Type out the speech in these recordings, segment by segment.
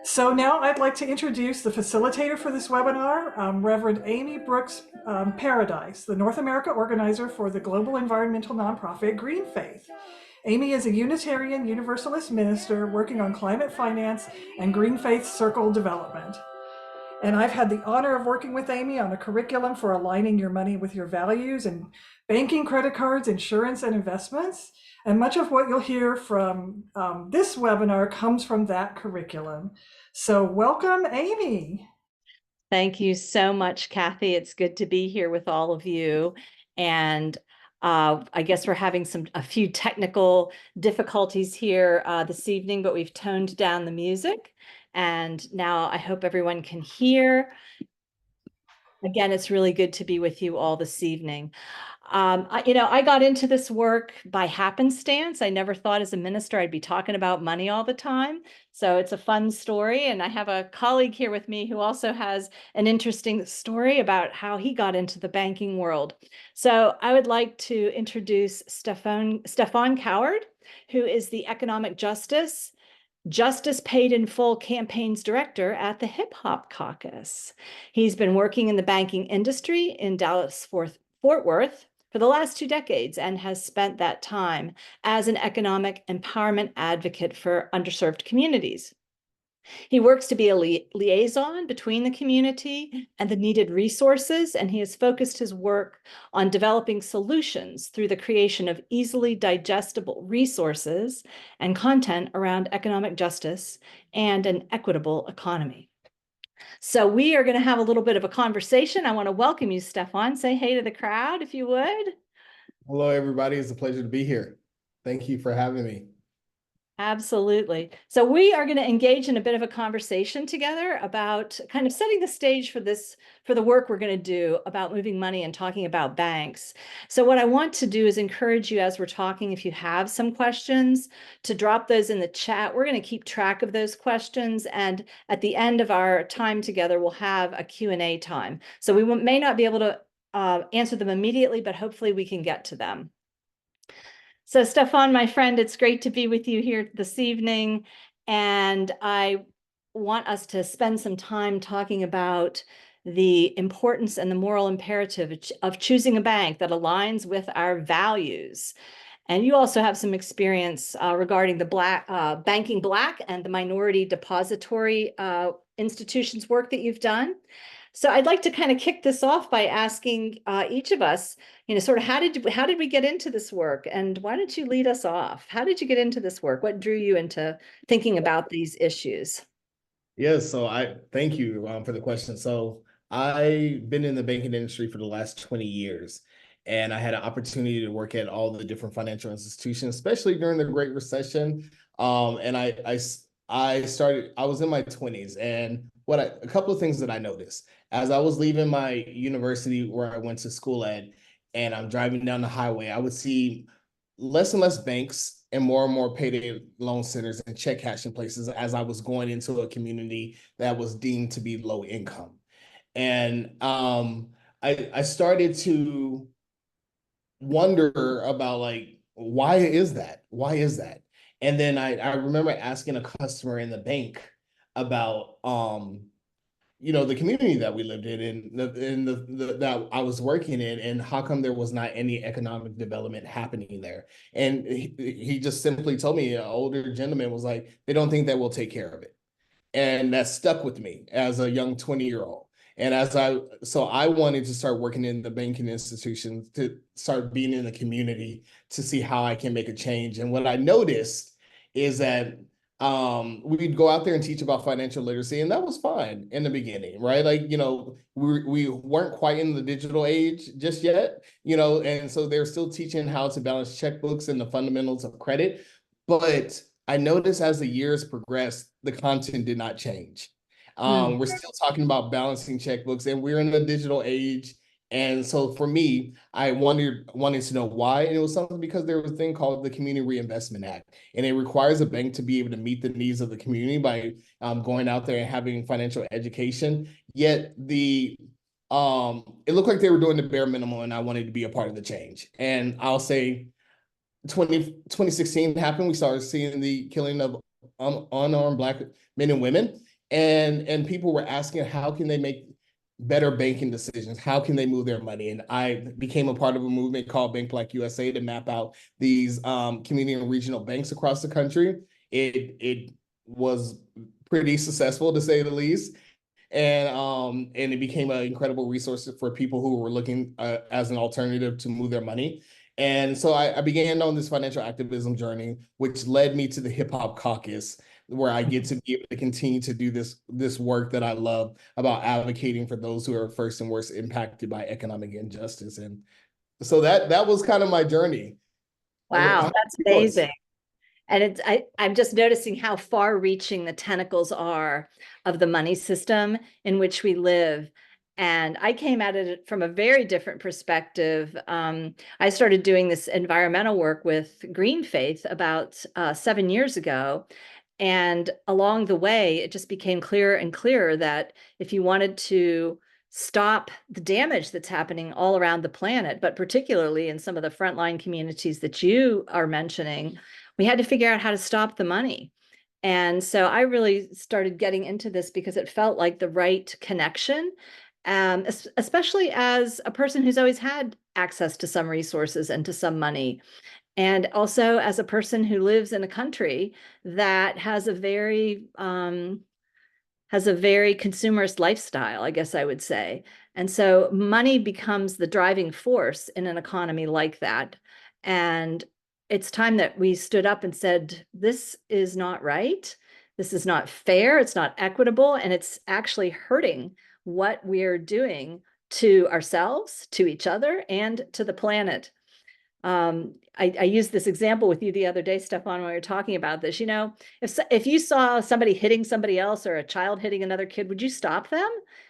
So now I'd like to introduce the facilitator for this webinar, Reverend Amy Brooks Paradise, the North America organizer for the global environmental nonprofit Green Faith. Amy is a Unitarian Universalist minister working on climate finance and Green Faith circle development. And I've had the honor of working with Amy on a curriculum for aligning your money with your values and banking, credit cards, insurance, and investments. And much of what you'll hear from this webinar comes from that curriculum. So welcome, Amy. Thank you so much, Kathy. It's good to be here with all of you. And I guess we're having a few technical difficulties here this evening, but we've toned down the music. And now I hope everyone can hear. Again, it's really good to be with you all this evening. I got into this work by happenstance. I never thought as a minister I'd be talking about money all the time. So it's a fun story. And I have a colleague here with me who also has an interesting story about how he got into the banking world. So I would like to introduce Stephone Coward, who is the Economic Justice Paid in Full campaigns director at the Hip Hop Caucus. He's been working in the banking industry in Dallas-Fort Worth for the last 2 decades and has spent that time as an economic empowerment advocate for underserved communities. He works to be a liaison between the community and the needed resources, and he has focused his work on developing solutions through the creation of easily digestible resources and content around economic justice and an equitable economy. So we are going to have a little bit of a conversation. I want to welcome you, Stephone. Say hey to the crowd, if you would. Hello, everybody. It's a pleasure to be here. Thank you for having me. Absolutely. So we are going to engage in a bit of a conversation together about kind of setting the stage for the work we're going to do about moving money and talking about banks. So what I want to do is encourage you as we're talking, if you have some questions, to drop those in the chat. We're going to keep track of those questions. And at the end of our time together, we'll have a Q&A time. So we may not be able to answer them immediately, but hopefully we can get to them. So Stephone, my friend, it's great to be with you here this evening. And I want us to spend some time talking about the importance and the moral imperative of choosing a bank that aligns with our values. And you also have some experience regarding the banking Black and the minority depository institutions work that you've done. So I'd like to kind of kick this off by asking each of us, sort of how did we get into this work, and why don't you lead us off? How did you get into this work? What drew you into thinking about these issues? Yes, so I thank you for the question. So I've been in the banking industry for the last 20 years, and I had an opportunity to work at all the different financial institutions, especially during the Great Recession. And I was in my 20s, and a couple of things that I noticed as I was leaving my university where I went to school at, and I'm driving down the highway, I would see less and less banks and more payday loan centers and check cashing places as I was going into a community that was deemed to be low income. And I started to wonder about, like, why is that? Why is that? And then I remember asking a customer in the bank about the community that we lived in and that I was working in, and how come there was not any economic development happening there. And he just simply told me, an older gentleman was like, they don't think that we'll take care of it. And that stuck with me as a young 20-year-old. And so I wanted to start working in the banking institutions, to start being in the community, to see how I can make a change. And what I noticed is that we'd go out there and teach about financial literacy, and that was fine in the beginning, right? Like, we weren't quite in the digital age just yet, and so they're still teaching how to balance checkbooks and the fundamentals of credit. But I noticed as the years progressed, the content did not change. We're still talking about balancing checkbooks, and we're in the digital age. And so for me, I wanted to know why. And it was something because there was a thing called the Community Reinvestment Act, and it requires a bank to be able to meet the needs of the community by going out there and having financial education. Yet it looked like they were doing the bare minimum, and I wanted to be a part of the change. And I'll say 2016 happened. We started seeing the killing of unarmed Black men and women. and people were asking how can they make better banking decisions? How can they move their money? And I became a part of a movement called Bank Black USA to map out these community and regional banks across the country. It was pretty successful, to say the least. And it became an incredible resource for people who were looking as an alternative to move their money. And so I began on this financial activism journey, which led me to the Hip Hop Caucus, where I get to be able to continue to do this work that I love about advocating for those who are first and worst impacted by economic injustice. And so that was kind of my journey. Wow, that's amazing. And I'm just noticing how far-reaching the tentacles are of the money system in which we live. And I came at it from a very different perspective. I started doing this environmental work with Green Faith about 7 years ago. And along the way, it just became clearer and clearer that if you wanted to stop the damage that's happening all around the planet, but particularly in some of the frontline communities that you are mentioning, we had to figure out how to stop the money. And so I really started getting into this because it felt like the right connection, especially as a person who's always had access to some resources and to some money. And also as a person who lives in a country that has a very consumerist lifestyle, I guess I would say. And so money becomes the driving force in an economy like that. And it's time that we stood up and said, this is not right. This is not fair. It's not equitable. And it's actually hurting what we're doing to ourselves, to each other, and to the planet. I used this example with you the other day, Stephone, when we were talking about this. You know, if you saw somebody hitting somebody else or a child hitting another kid, would you stop them?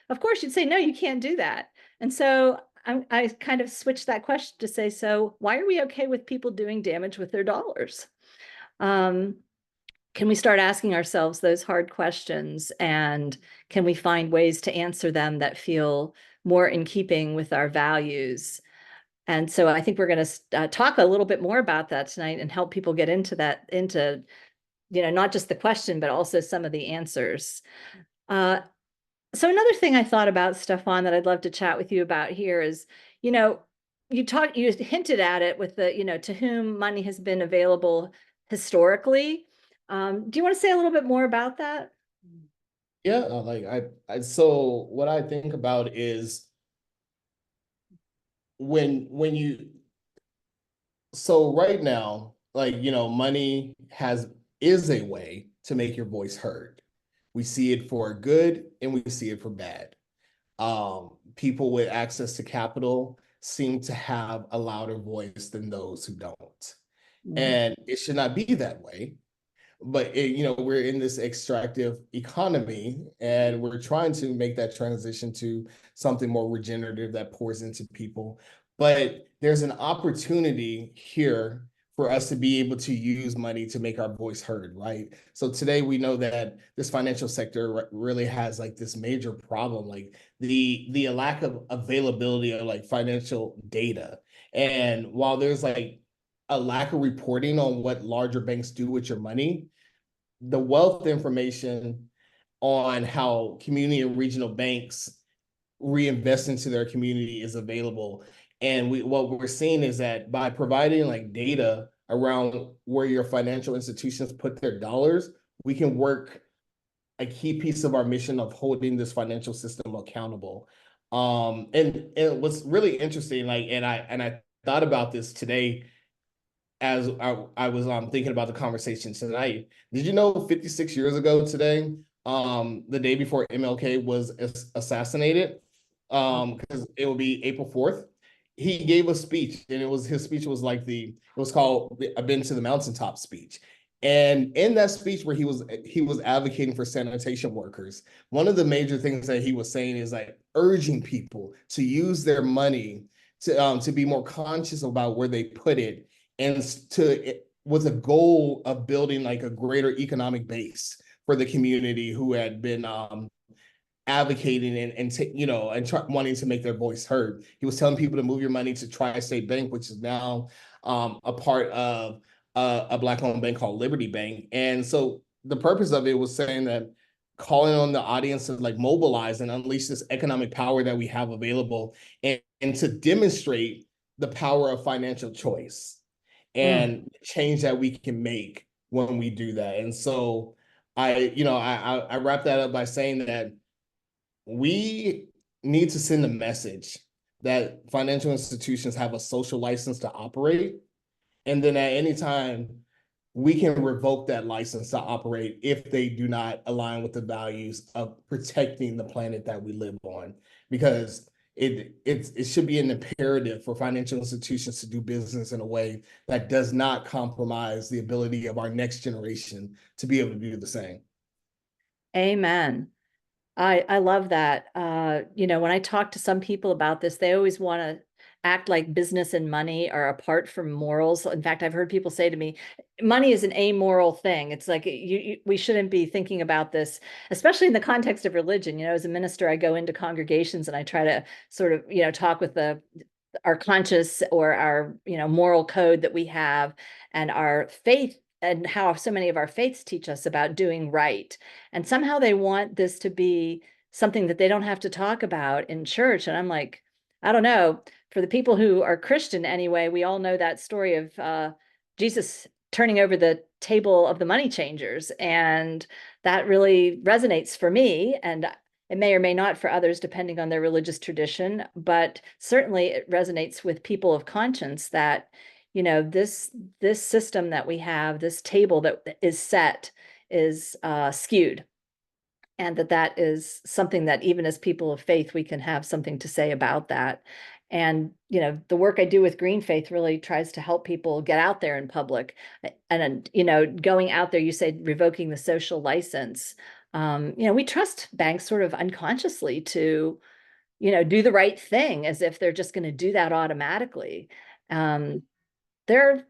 Of course, you'd say, no, you can't do that. And so I kind of switched that question to say, so why are we okay with people doing damage with their dollars? Can we start asking ourselves those hard questions, and can we find ways to answer them that feel more in keeping with our values? And so I think we're going to talk a little bit more about that tonight and help people get into that, into, you know, not just the question, but also some of the answers. So another thing I thought about, Stephone, that I'd love to chat with you about here is, you know, you hinted at it with the, you know, to whom money has been available historically. Do you want to say a little bit more about that? Yeah, like so what I think about is when you, so right now, like, you know, money is a way to make your voice heard. We see it for good and we see it for bad. People with access to capital seem to have a louder voice than those who don't. And it should not be that way. But you know, we're in this extractive economy and we're trying to make that transition to something more regenerative that pours into people. But there's an opportunity here for us to be able to use money to make our voice heard, right? So today we know that this financial sector really has like this major problem, like the lack of availability of like financial data. And while there's like a lack of reporting on what larger banks do with your money, the wealth information on how community and regional banks reinvest into their community is available. And what we're seeing is that by providing like data around where your financial institutions put their dollars, we can work a key piece of our mission of holding this financial system accountable. And what's really interesting, like, and I thought about this today as I was thinking about the conversation tonight. Did you know 56 years ago today, the day before MLK was assassinated, because it will be April 4th, he gave a speech, and his speech was like it was called the I've been to the mountaintop speech. And in that speech where he was advocating for sanitation workers, one of the major things that he was saying is like urging people to use their money to be more conscious about where they put it, and with a goal of building like a greater economic base for the community who had been advocating and wanting to make their voice heard. He was telling people to move your money to Tri-State Bank, which is now a part of a Black-owned bank called Liberty Bank. And so the purpose of it was saying that calling on the audience to like mobilize and unleash this economic power that we have available, and to demonstrate the power of financial choice and change that we can make when we do that. And so I wrap that up by saying that we need to send a message that financial institutions have a social license to operate. And then at any time, we can revoke that license to operate if they do not align with the values of protecting the planet that we live on. Because it should be an imperative for financial institutions to do business in a way that does not compromise the ability of our next generation to be able to do the same. Amen. I love that. When I talk to some people about this, they always want to act like business and money are apart from morals. In fact, I've heard people say to me, money is an amoral thing. It's like we shouldn't be thinking about this, especially in the context of religion. As a minister, I go into congregations and I try to sort of, talk with our conscience or our, moral code that we have and our faith, and how so many of our faiths teach us about doing right. And somehow they want this to be something that they don't have to talk about in church. And I'm like, I don't know. For the people who are Christian anyway, we all know that story of Jesus turning over the table of the money changers. And that really resonates for me. And it may or may not for others, depending on their religious tradition. But certainly it resonates with people of conscience that, this system that we have, this table that is set, is skewed. And that is something that even as people of faith, we can have something to say about that. And, the work I do with Green Faith really tries to help people get out there in public. And, going out there, you say revoking the social license. We trust banks sort of unconsciously to, do the right thing as if they're just going to do that automatically. They're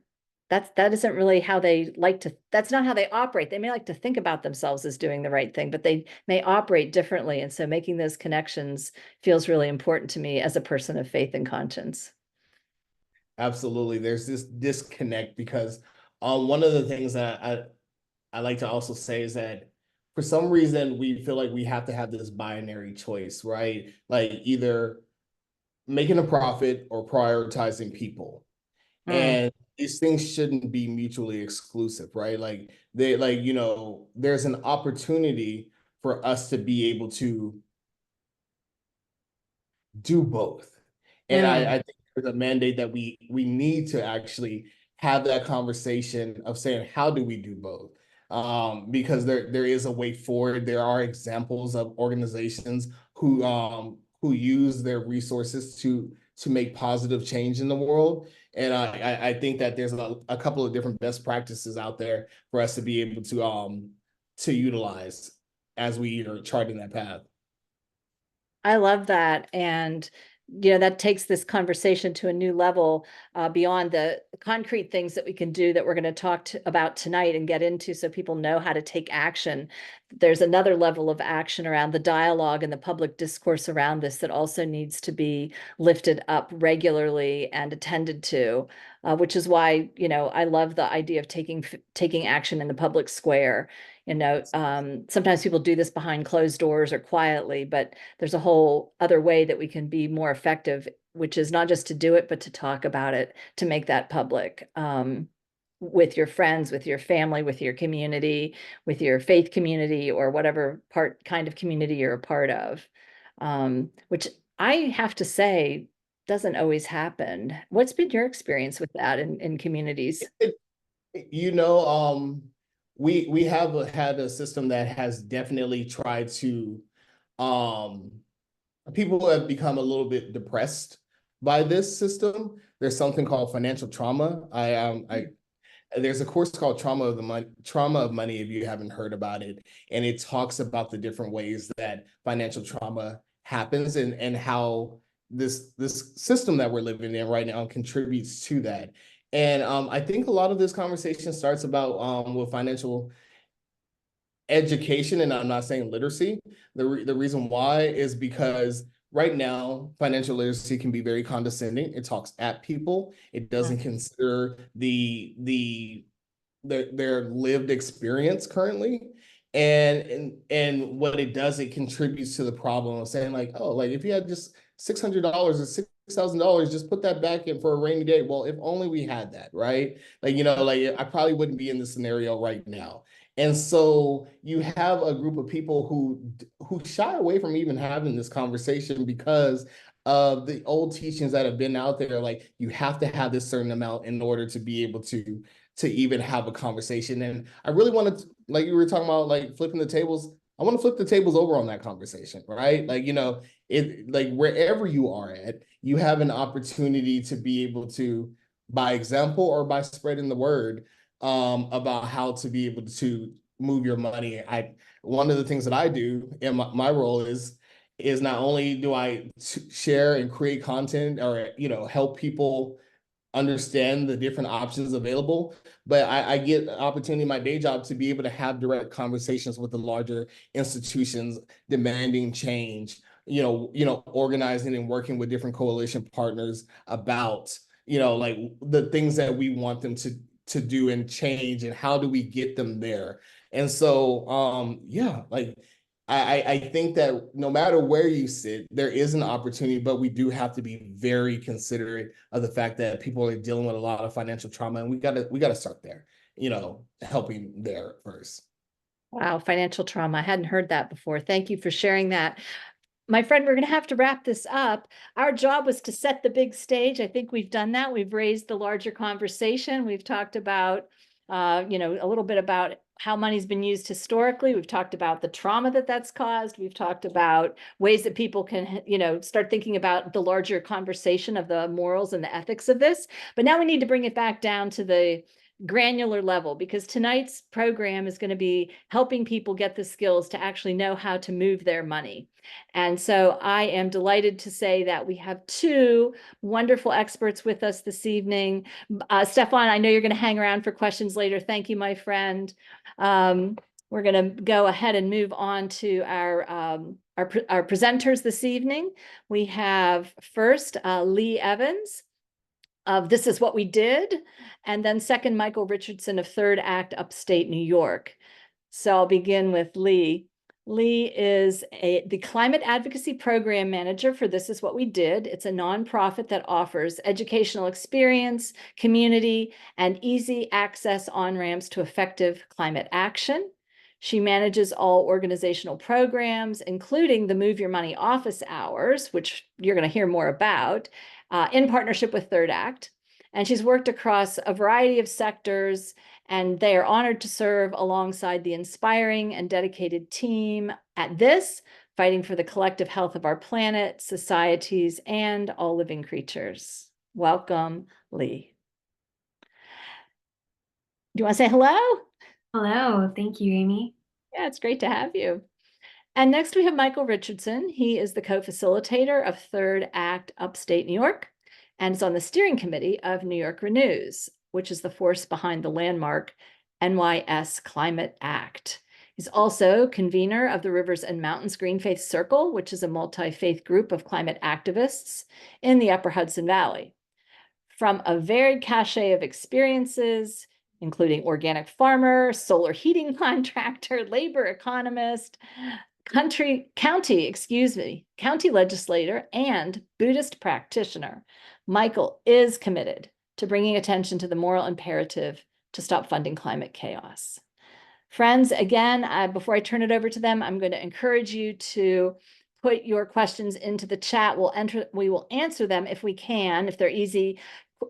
that isn't really how they like to, that's not how they operate. They may like to think about themselves as doing the right thing, but they may operate differently. And so making those connections feels really important to me as a person of faith and conscience. Absolutely. There's this disconnect because one of the things that I like to also say is that for some reason we feel like we have to have this binary choice, right? Like either making a profit or prioritizing people. And these things shouldn't be mutually exclusive, right? Like there's an opportunity for us to be able to do both. And I think there's a mandate that we need to actually have that conversation of saying, how do we do both? Because there is a way forward. There are examples of organizations who use their resources to make positive change in the world. And I think that there's a couple of different best practices out there for us to be able to utilize as we are charting that path. I love that. And, that takes this conversation to a new level beyond the concrete things that we can do that we're going to talk about tonight and get into so people know how to take action. There's another level of action around the dialogue and the public discourse around this that also needs to be lifted up regularly and attended to, which is why, I love the idea of taking action in the public square. Sometimes people do this behind closed doors or quietly, but there's a whole other way that we can be more effective, which is not just to do it, but to talk about it, to make that public, with your friends, with your family, with your community, with your faith community, or whatever kind of community you're a part of, which I have to say doesn't always happen. What's been your experience with that in communities? We have had a system that has definitely tried to people have become a little bit depressed by this system. There's something called financial trauma. There's a course called Trauma of Money, if you haven't heard about it, and it talks about the different ways that financial trauma happens and how this system that we're living in right now contributes to that. And I think a lot of this conversation starts about with financial education, and I'm not saying literacy. The reason why is because right now financial literacy can be very condescending. It talks at people. It doesn't consider their lived experience currently. And what it does, it contributes to the problem of saying like, oh, like if you had just $600 or $6,000, just put that back in for a rainy day. Well, if only we had that, right? Like, like I probably wouldn't be in this scenario right now. And so you have a group of people who shy away from even having this conversation because of the old teachings that have been out there. Like you have to have this certain amount in order to be able to even have a conversation. And I really wanted to, like you were talking about, like flipping the tables. I want to flip the tables over on that conversation, right? Like, it like wherever you are at, you have an opportunity to be able to, by example or by spreading the word, about how to be able to move your money. One of the things that I do in my role is not only do I share and create content or help people understand the different options available, but I get an opportunity in my day job to be able to have direct conversations with the larger institutions demanding change, organizing and working with different coalition partners about, like the things that we want them to do and change, and how do we get them there. And so, yeah, like I think that no matter where you sit, there is an opportunity, but we do have to be very considerate of the fact that people are dealing with a lot of financial trauma, and we gotta start there, helping there first. Wow, financial trauma. I hadn't heard that before. Thank you for sharing that. My friend, we're going to have to wrap this up. Our job was to set the big stage. I think we've done that. We've raised the larger conversation. We've talked about, a little bit about how money's been used historically. We've talked about the trauma that's caused. We've talked about ways that people can, start thinking about the larger conversation of the morals and the ethics of this. But now we need to bring it back down to the granular level, because tonight's program is going to be helping people get the skills to actually know how to move their money. And so I am delighted to say that we have two wonderful experts with us this evening. Stephone, I know you're going to hang around for questions later. Thank you, my friend. We're going to go ahead and move on to our presenters this evening. We have first Leigh Evans of This Is What We Did, and then second, Michael Richardson of Third Act Upstate New York. So I'll begin with Leigh. Leigh is the Climate Advocacy Program Manager for This Is What We Did. It's a nonprofit that offers educational experience, community, and easy access on-ramps to effective climate action. She manages all organizational programs, including the Move Your Money office hours, which you're going to hear more about, in partnership with Third Act. And she's worked across a variety of sectors, and they are honored to serve alongside the inspiring and dedicated team at this, fighting for the collective health of our planet, societies, and all living creatures. Welcome, Leigh. Do you want to say hello? Hello, thank you, Amy. Yeah, it's great to have you. And next we have Michael Richardson. He is the co-facilitator of Third Act Upstate New York and is on the steering committee of New York Renews, which is the force behind the landmark NYS Climate Act. He's also convener of the Rivers and Mountains Green Faith Circle, which is a multi-faith group of climate activists in the Upper Hudson Valley. From a varied cachet of experiences, including organic farmer, solar heating contractor, labor economist, county legislator, and Buddhist practitioner, Michael is committed to bringing attention to the moral imperative to stop funding climate chaos. Friends, again, before I turn it over to them, I'm going to encourage you to put your questions into the chat. We will answer them if we can. If they're easy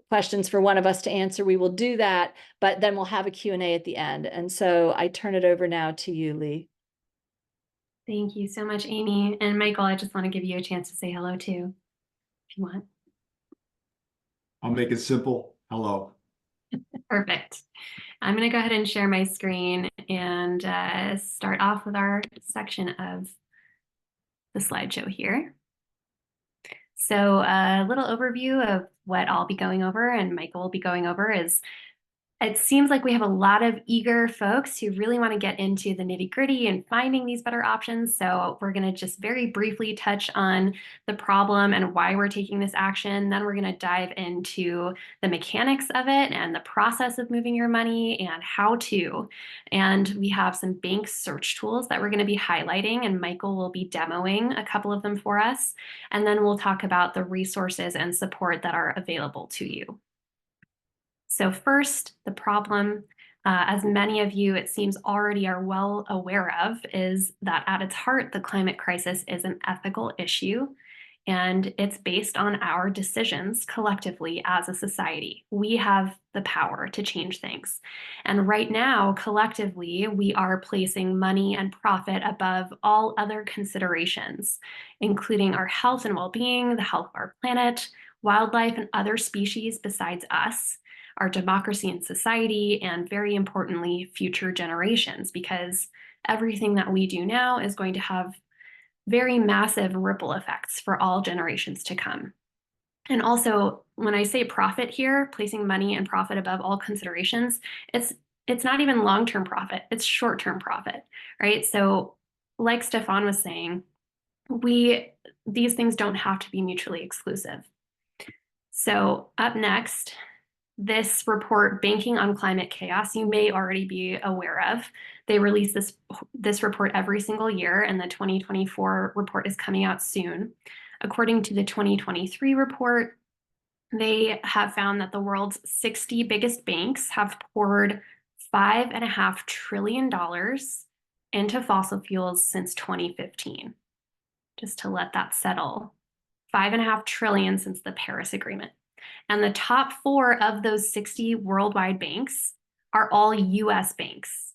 questions for one of us to answer, we will do that, but then we'll have a Q&A at the end. And so I turn it over now to you, Leigh. Thank you so much, Amy. And Michael, I just want to give you a chance to say hello too, if you want. I'll make it simple. Hello. Perfect. I'm going to go ahead and share my screen and start off with our section of the slideshow here. So a little overview of what I'll be going over and Michael will be going over is it seems like we have a lot of eager folks who really want to get into the nitty-gritty and finding these better options. So we're going to just very briefly touch on the problem and why we're taking this action. Then we're going to dive into the mechanics of it and the process of moving your money and how to. And we have some bank search tools that we're going to be highlighting, and Michael will be demoing a couple of them for us. And then we'll talk about the resources and support that are available to you. So first, the problem, as many of you, it seems, already are well aware of, is that at its heart, the climate crisis is an ethical issue, and it's based on our decisions collectively as a society. We have the power to change things. And right now, collectively, we are placing money and profit above all other considerations, including our health and well-being, the health of our planet, wildlife, and other species besides us, our democracy and society, and very importantly, future generations, because everything that we do now is going to have very massive ripple effects for all generations to come. And also, when I say profit here, placing money and profit above all considerations, it's not even long-term profit, it's short-term profit, right? So like Stephone was saying, these things don't have to be mutually exclusive. So up next, this report, Banking on Climate Chaos, you may already be aware of. They release this report every single year, and the 2024 report is coming out soon. According to the 2023 report, they have found that the world's 60 biggest banks have poured $5.5 trillion into fossil fuels since 2015. Just to let that settle, $5.5 trillion since the Paris Agreement. And the top 4 of those 60 worldwide banks are all US banks.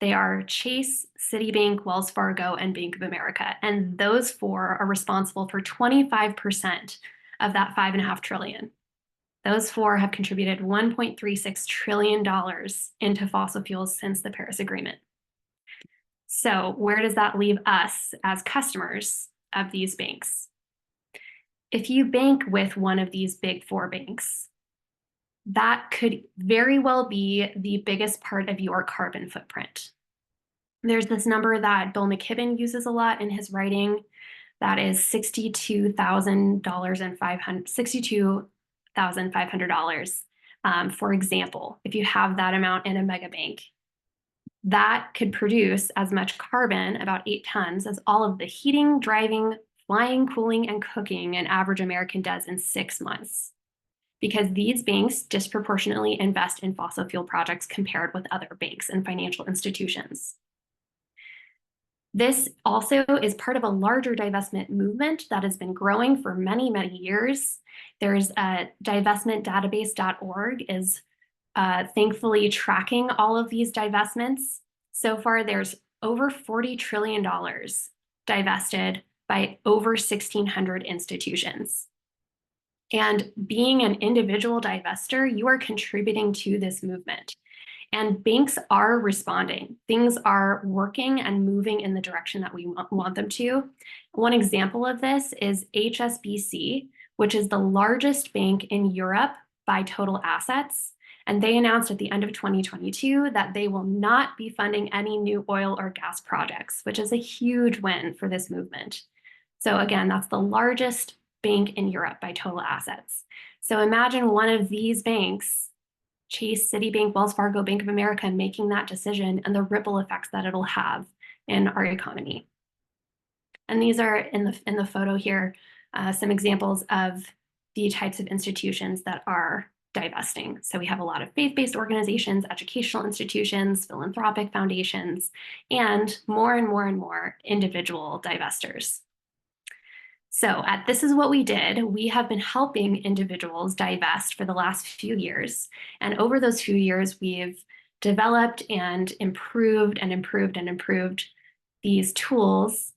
They are Chase, Citibank, Wells Fargo, and Bank of America. And those 4 are responsible for 25% of that $5.5 trillion. Those 4 have contributed $1.36 trillion into fossil fuels since the Paris Agreement. So where does that leave us as customers of these banks? If you bank with one of these big 4 banks, that could very well be the biggest part of your carbon footprint. There's this number that Bill McKibben uses a lot in his writing. That is $62,500. For example, if you have that amount in a mega bank, that could produce as much carbon, about 8 tons, as all of the heating, driving, flying, cooling, and cooking an average American does in 6 months, because these banks disproportionately invest in fossil fuel projects compared with other banks and financial institutions. This also is part of a larger divestment movement that has been growing for many, many years. There's a divestmentdatabase.org is thankfully tracking all of these divestments. So far, there's over $40 trillion divested by over 1,600 institutions. And being an individual divestor, you are contributing to this movement. And banks are responding. Things are working and moving in the direction that we want them to. One example of this is HSBC, which is the largest bank in Europe by total assets. And they announced at the end of 2022 that they will not be funding any new oil or gas projects, which is a huge win for this movement. So again, that's the largest bank in Europe by total assets. So imagine one of these banks, Chase, Citibank, Wells Fargo, Bank of America, making that decision and the ripple effects that it'll have in our economy. And these are in the photo here, some examples of the types of institutions that are divesting. So we have a lot of faith-based organizations, educational institutions, philanthropic foundations, and more and more and more individual divestors. So this is what we did. We have been helping individuals divest for the last few years. And over those few years, we've developed and improved and improved and improved these tools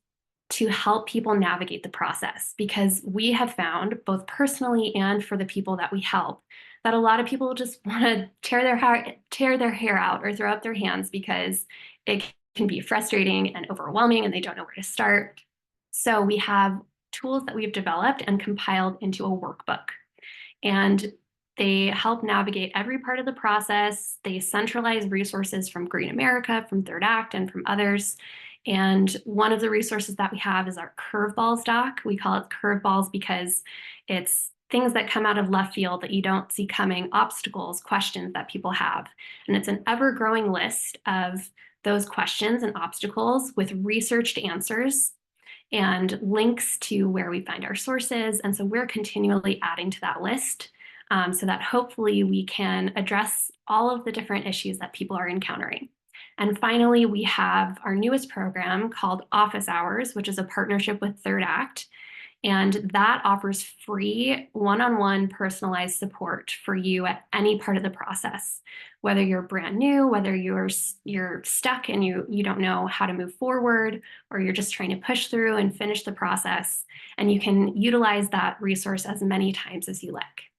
to help people navigate the process, because we have found, both personally and for the people that we help, that a lot of people just want to tear their hair out or throw up their hands because it can be frustrating and overwhelming and they don't know where to start. So we have tools that we've developed and compiled into a workbook. And They help navigate every part of the process. They centralize resources from Green America, from Third Act, and from others. And one of the resources that we have is our curveballs doc. We call it curveballs because it's things that come out of left field that you don't see coming, obstacles, questions that people have. And it's an ever-growing list of those questions and obstacles with researched answers and links to where we find our sources. And so we're continually adding to that list so that hopefully we can address all of the different issues that people are encountering. And finally, we have our newest program called Office Hours, which is a partnership with Third Act. And that offers free one-on-one personalized support for you at any part of the process, whether you're brand new, whether you're stuck and you don't know how to move forward, or you're just trying to push through and finish the process. And you can utilize that resource as many times as you like.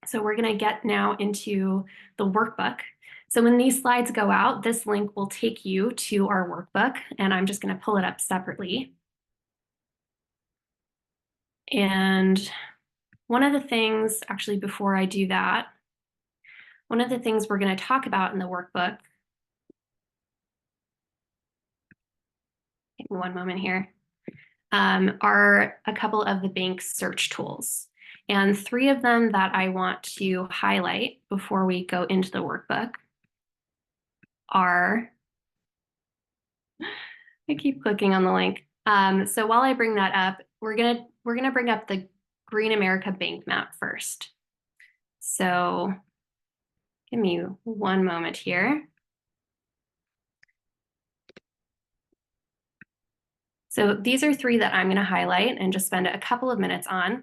So we're going to get now into the workbook. So when these slides go out, this link will take you to our workbook, and I'm just going to pull it up separately. And one of the things, actually, before I do that, one of the things we're going to talk about in the workbook, give me one moment here, are a couple of the bank's search tools. And 3 of them that I want to highlight before we go into the workbook are, I keep clicking on the link. So while I bring that up, we're gonna bring up the Green America Bank Map first. So give me one moment here. So these are 3 that I'm going to highlight and just spend a couple of minutes on.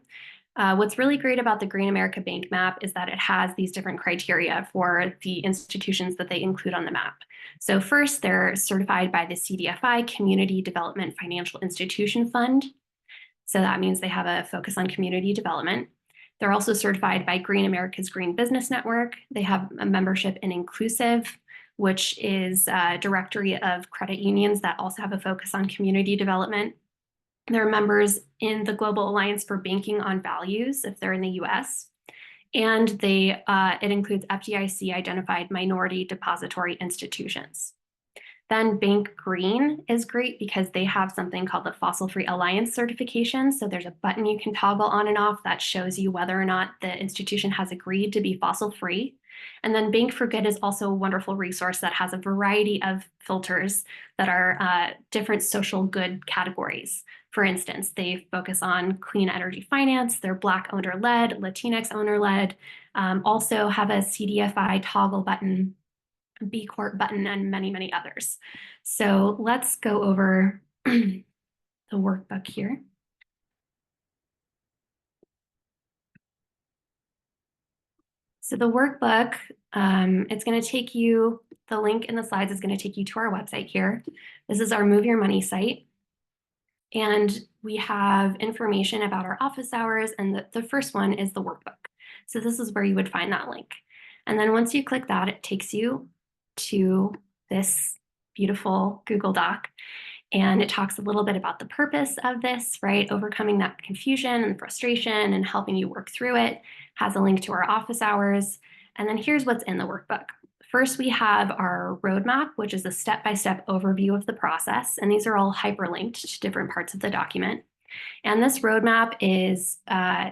What's really great about the Green America Bank Map is that it has these different criteria for the institutions that they include on the map. So first, they're certified by the CDFI, Community Development Financial Institution Fund. So that means they have a focus on community development. They're also certified by Green America's Green Business Network. They have a membership in Inclusive, which is a directory of credit unions that also have a focus on community development. They're members in the Global Alliance for Banking on Values, if they're in the US. And it includes FDIC identified minority depository institutions. Then Bank Green is great because they have something called the Fossil Free Alliance certification. So there's a button you can toggle on and off that shows you whether or not the institution has agreed to be fossil free. And then Bank for Good is also a wonderful resource that has a variety of filters that are different social good categories. For instance, they focus on clean energy finance, they're Black owner-led, Latinx owner-led, also have a CDFI toggle button, B Corp button, and many, many others. So let's go over the workbook here. So the workbook, it's going to take you, the link in the slides is going to take you to our website here. This is our Move Your Money site. And we have information about our office hours, and the first one is the workbook. So this is where you would find that link. And then once you click that, it takes you to this beautiful Google Doc. And it talks a little bit about the purpose of this, right? Overcoming that confusion and frustration and helping you work through it. Has a link to our office hours. And then here's what's in the workbook. First, we have our roadmap, which is a step-by-step overview of the process. And these are all hyperlinked to different parts of the document. And this roadmap is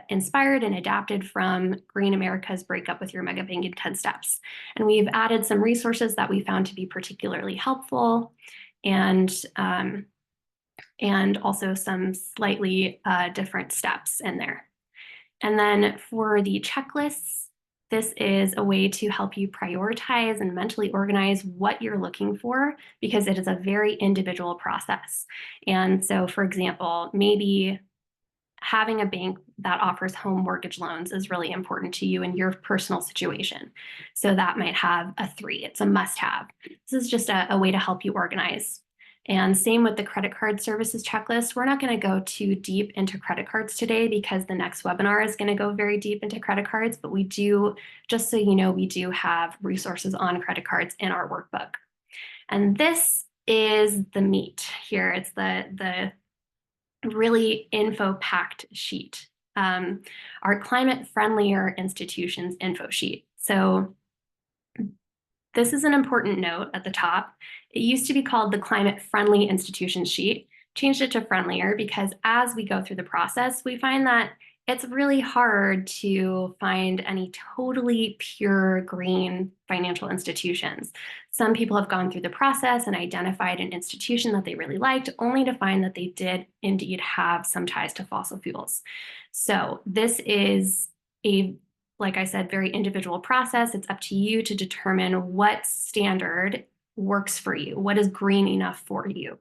inspired and adapted from Green America's Break Up with Your Mega Bank in 10 Steps. And we've added some resources that we found to be particularly helpful and also some slightly different steps in there. And then for the checklists, this is a way to help you prioritize and mentally organize what you're looking for, because it is a very individual process. And so, for example, maybe having a bank that offers home mortgage loans is really important to you in your personal situation. So that might have a 3. It's a must-have. This is just a way to help you organize. And same with the credit card services checklist. We're not going to go too deep into credit cards today because the next webinar is going to go very deep into credit cards, but we do, just so you know, we do have resources on credit cards in our workbook. And this is the meat here. It's the really info-packed sheet. our climate friendlier institutions info sheet. So this is an important note at the top. It used to be called the climate friendly institution sheet, changed it to friendlier because as we go through the process, we find that it's really hard to find any totally pure green financial institutions. Some people have gone through the process and identified an institution that they really liked, only to find that they did indeed have some ties to fossil fuels. So this is like I said, very individual process. It's up to you to determine what standard works for you, what is green enough for you.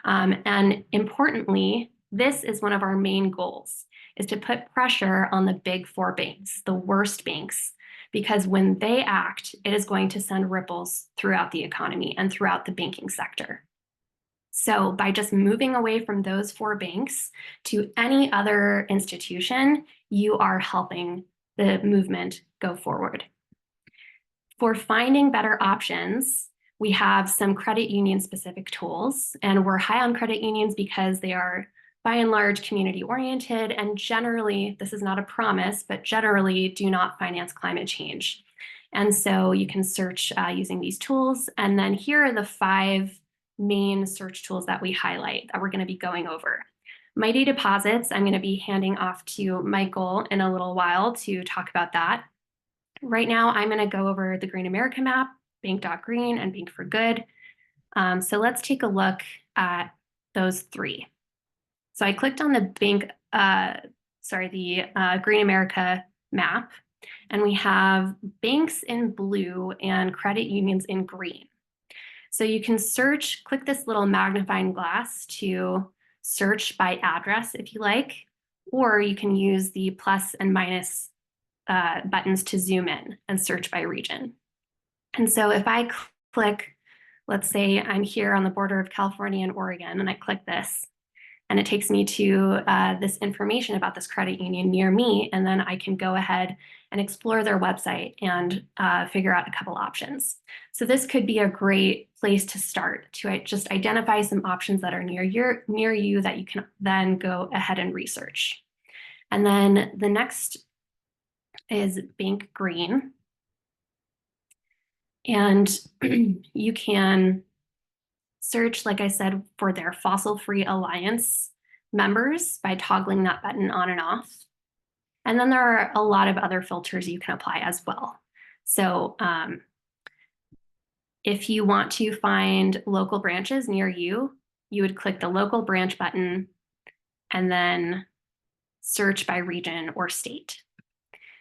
And importantly, this is one of our main goals, is to put pressure on the big four banks, the worst banks, because when they act, it is going to send ripples throughout the economy and throughout the banking sector. So by just moving away from those four banks to any other institution, you are helping the movement go forward. For finding better options, we have some credit union specific tools, and we're high on credit unions because they are by and large community oriented and generally, this is not a promise, but generally do not finance climate change. And so you can search using these tools. And then here are the 5 main search tools that we highlight that we're going to be going over. Mighty Deposits, I'm going to be handing off to Michael in a little while to talk about that. Right now, I'm going to go over the Green America map, Bank.Green, and Bank for Good. So let's take a look at those 3. So I clicked on the Green America map, and we have banks in blue and credit unions in green. So you can search, click this little magnifying glass to search by address if you like, or you can use the plus and minus buttons to zoom in and search by region. And so if I click, let's say I'm here on the border of California and Oregon, and I click this, and it takes me to this information about this credit union near me, and then I can go ahead and explore their website and figure out a couple options. So this could be a great place to start, to just identify some options that are near you that you can then go ahead and research. And then the next is Bank Green. And you can search, like I said, for their fossil-free alliance members by toggling that button on and off. And then there are a lot of other filters you can apply as well. So if you want to find local branches near you, you would click the local branch button and then search by region or state.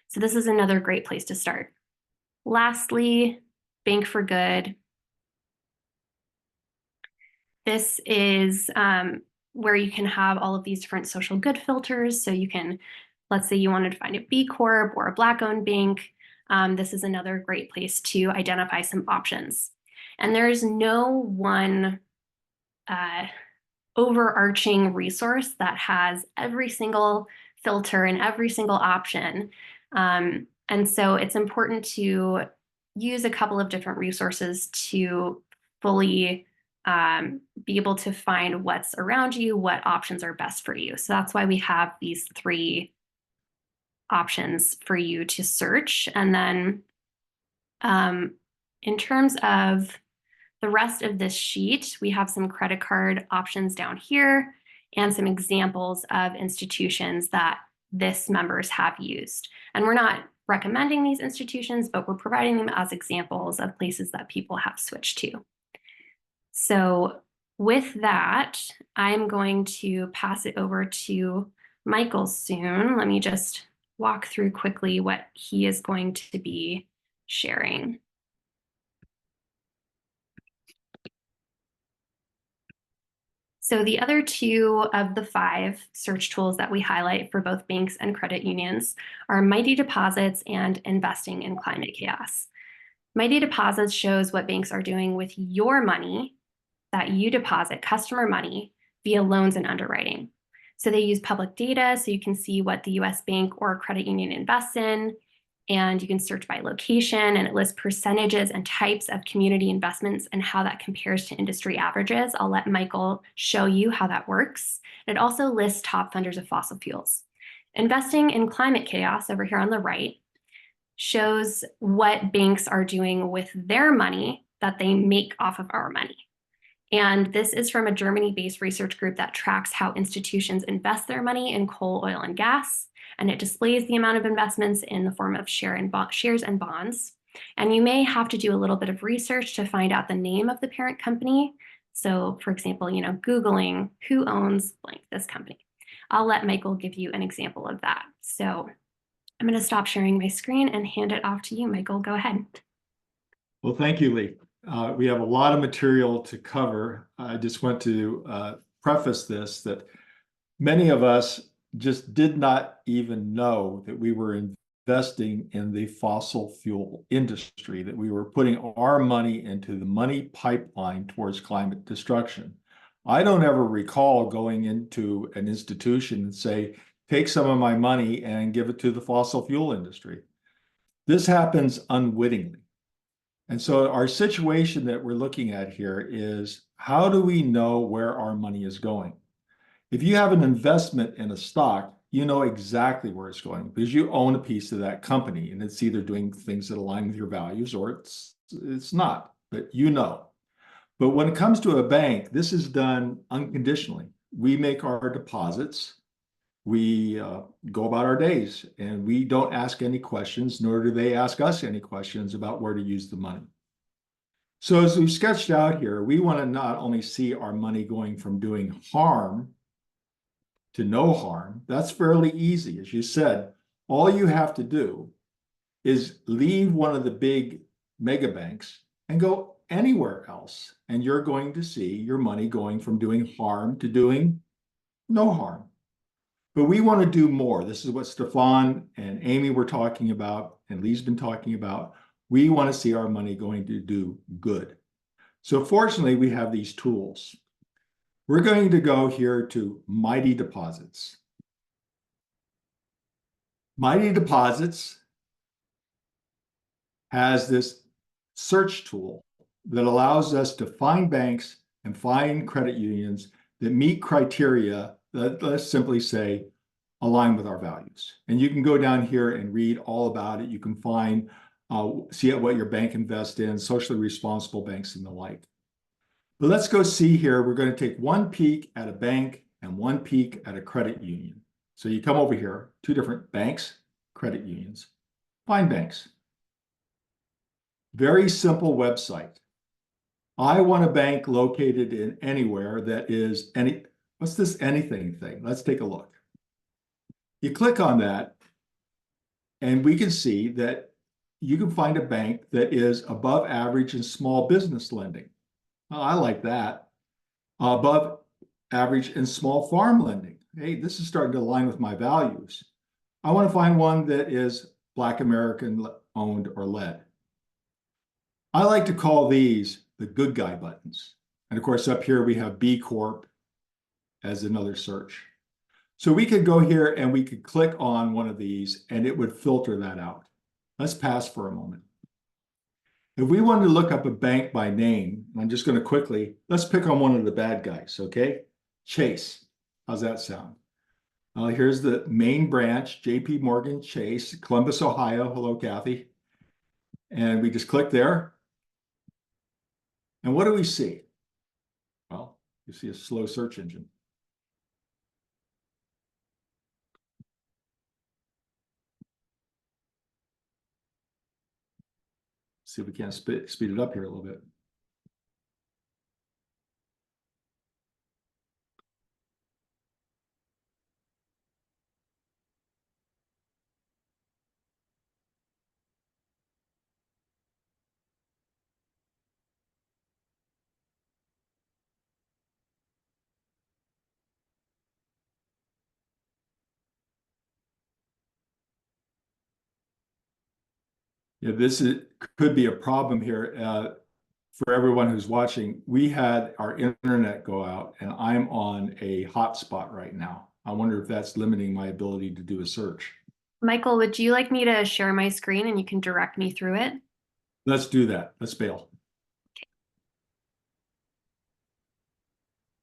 So this is another great place to start. Lastly, Bank for Good. This is where you can have all of these different social good filters. So you can, let's say you wanted to find a B Corp or a Black-owned bank. This is another great place to identify some options. And there's no one overarching resource that has every single filter and every single option. And so it's important to use a couple of different resources to fully be able to find what's around you, what options are best for you. So that's why we have these 3 options for you to search. And then in terms of the rest of this sheet, we have some credit card options down here and some examples of institutions that this members have used. And we're not recommending these institutions, but we're providing them as examples of places that people have switched to. So with that, I'm going to pass it over to Michael soon. Let me just walk through quickly what he is going to be sharing. So the other 2 of the 5 search tools that we highlight for both banks and credit unions are Mighty Deposits and Investing in Climate Chaos. Mighty Deposits shows what banks are doing with your money that you deposit, customer money, via loans and underwriting. So they use public data, so you can see what the US bank or credit union invests in, and you can search by location, and it lists percentages and types of community investments and how that compares to industry averages. I'll let Michael show you how that works. It also lists top funders of fossil fuels. Investing in Climate Chaos over here on the right shows what banks are doing with their money that they make off of our money. And this is from a Germany-based research group that tracks how institutions invest their money in coal, oil, and gas. And it displays the amount of investments in the form of shares and bonds. And you may have to do a little bit of research to find out the name of the parent company. So for example, Googling who owns blank this company. I'll let Michael give you an example of that. So I'm going to stop sharing my screen and hand it off to you, Michael. Go ahead. Well, thank you, Leigh. We have a lot of material to cover. I just want to preface this that many of us just did not even know that we were investing in the fossil fuel industry, that we were putting our money into the money pipeline towards climate destruction. I don't ever recall going into an institution and say, take some of my money and give it to the fossil fuel industry. This happens unwittingly. And so our situation that we're looking at here is, how do we know where our money is going? If you have an investment in a stock, you know exactly where it's going because you own a piece of that company and it's either doing things that align with your values or it's not, but you know. But when it comes to a bank, this is done unconditionally. We make our deposits. We go about our days and we don't ask any questions, nor do they ask us any questions about where to use the money. So as we've sketched out here, we want to not only see our money going from doing harm to no harm. That's fairly easy. As you said, all you have to do is leave one of the big mega banks and go anywhere else, and you're going to see your money going from doing harm to doing no harm. But we want to do more. This is what Stephone and Amy were talking about, and Leigh's been talking about. We want to see our money going to do good. So fortunately, we have these tools. We're going to go here to Mighty Deposits. Mighty Deposits has this search tool that allows us to find banks and find credit unions that meet criteria that, let's simply say, align with our values. And you can go down here and read all about it. You can find, see what your bank invests in, socially responsible banks and the like. But let's go see here. We're going to take one peek at a bank and one peek at a credit union. So you come over here, two different banks, credit unions, find banks. Very simple website. I want a bank located in anywhere that is any, what's this anything thing? Let's take a look. You click on that and we can see that you can find a bank that is above average in small business lending. Oh, I like that. Above average in small farm lending. Hey, this is starting to align with my values. I want to find one that is Black American owned or led. I like to call these the good guy buttons. And of course, up here we have B Corp as another search. So we could go here and we could click on one of these and it would filter that out. Let's pass for a moment. If we wanted to look up a bank by name, I'm just going to quickly, let's pick on one of the bad guys, okay? Chase. How's that sound? Here's the main branch, JP Morgan Chase, Columbus, Ohio. Hello, Kathy. And we just click there. And what do we see? Well, you see a slow search engine. See if we can't speed it up here a little bit. Yeah, could be a problem here. For everyone who's watching, we had our internet go out and I'm on a hotspot right now. I wonder if that's limiting my ability to do a search. Michael, would you like me to share my screen and you can direct me through it? Let's do that. Let's bail.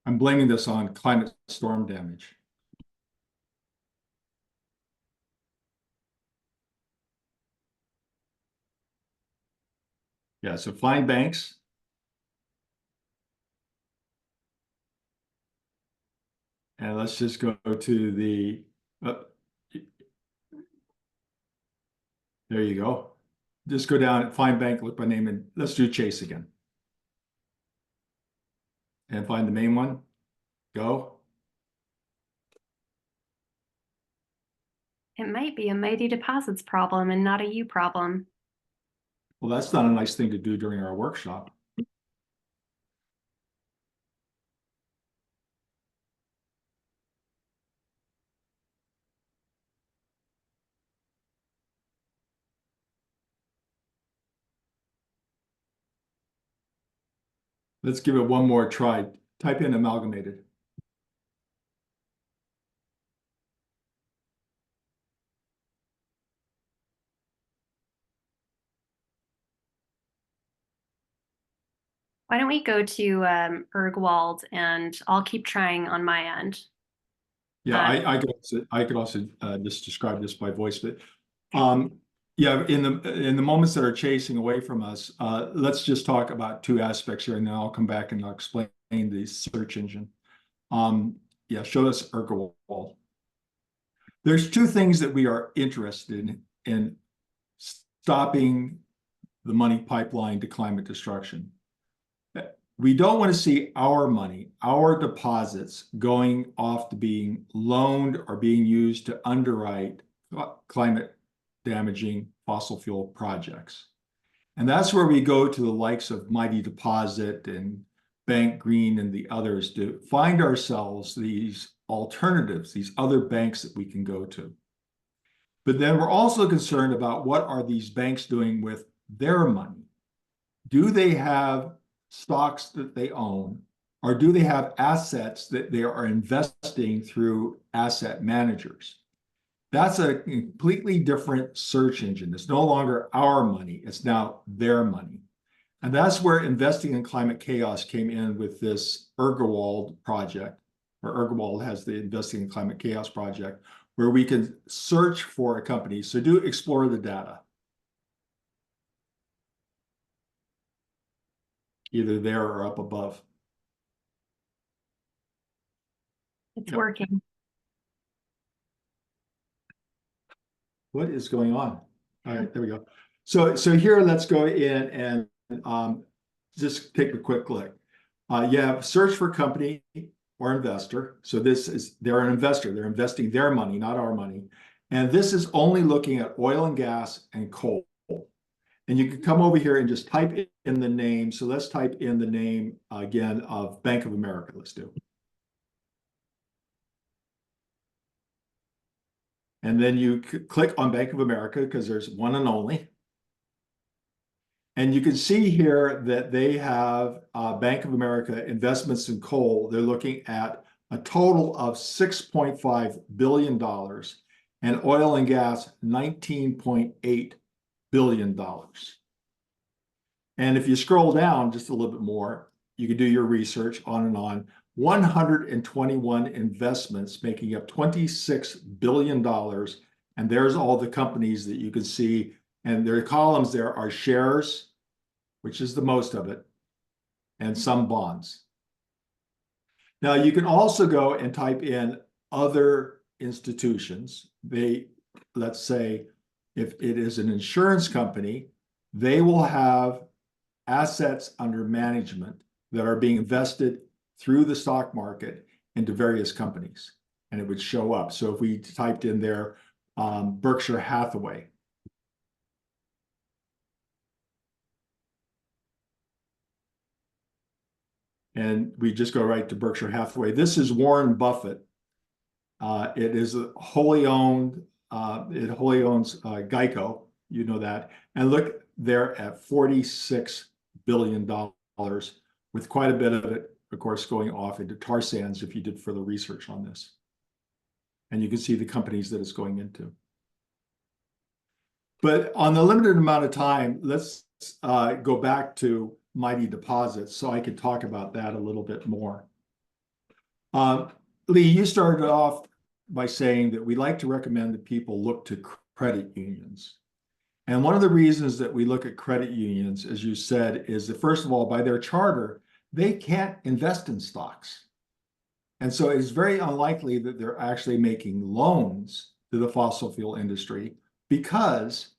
I'm blaming this on climate storm damage. Yeah, so find banks. And let's just go to the, there you go. Just go down, find bank, look by name, and let's do Chase again. And find the main one. Go. It might be a Mighty Deposits problem and not a you problem. Well, that's not a nice thing to do during our workshop. Let's give it one more try. Type in amalgamated. Why don't we go to Ergwald, and I'll keep trying on my end. Yeah, I could also just describe this by voice, but yeah, in the moments that are chasing away from us, let's just talk about two aspects here, and then I'll come back and I'll explain the search engine. Yeah, show us Ergwald. There's two things that we are interested in stopping the money pipeline to climate destruction. We don't want to see our money, our deposits going off to being loaned or being used to underwrite climate damaging fossil fuel projects. And that's where we go to the likes of Mighty Deposit and Bank Green and the others to find ourselves these alternatives, these other banks that we can go to. But then we're also concerned about what are these banks doing with their money? Do they have stocks that they own, or do they have assets that they are investing through asset managers? That's a completely different search engine. It's no longer our money, it's now their money. And that's where investing in climate chaos came in with this Ergwald project, or Ergwald has the Investing in Climate Chaos project, where we can search for a company. So do explore the data. Either there or up above. It's Yep. working. What is going on? All right, there we go. So here, let's go in and just take a quick look. You have search for company or investor. So they're an investor. They're investing their money, not our money. And this is only looking at oil and gas and coal. And you can come over here and just type in the name. So let's type in the name again of Bank of America. Let's do. And then you click on Bank of America because there's one and only. And you can see here that they have Bank of America investments in coal. They're looking at a total of $6.5 billion and oil and gas, $19.8 billion. And if you scroll down just a little bit more, you can do your research on and on. 121 investments making up $26 billion. And there's all the companies that you can see. And their columns there are shares, which is the most of it, and some bonds. Now you can also go and type in other institutions. Let's say, if it is an insurance company, they will have assets under management that are being invested through the stock market into various companies, and it would show up. So if we typed in there Berkshire Hathaway, and we just go right to Berkshire Hathaway. This is Warren Buffett. It is a wholly owned, it wholly owns Geico, you know that. And look, they're at $46 billion, with quite a bit of it, of course, going off into tar sands if you did further research on this. And you can see the companies that it's going into. But on the limited amount of time, let's go back to Mighty Deposits so I could talk about that a little bit more. Leigh, you started off by saying that we like to recommend that people look to credit unions. And one of the reasons that we look at credit unions, as you said, is that first of all, by their charter, they can't invest in stocks. And so it's very unlikely that they're actually making loans to the fossil fuel industry because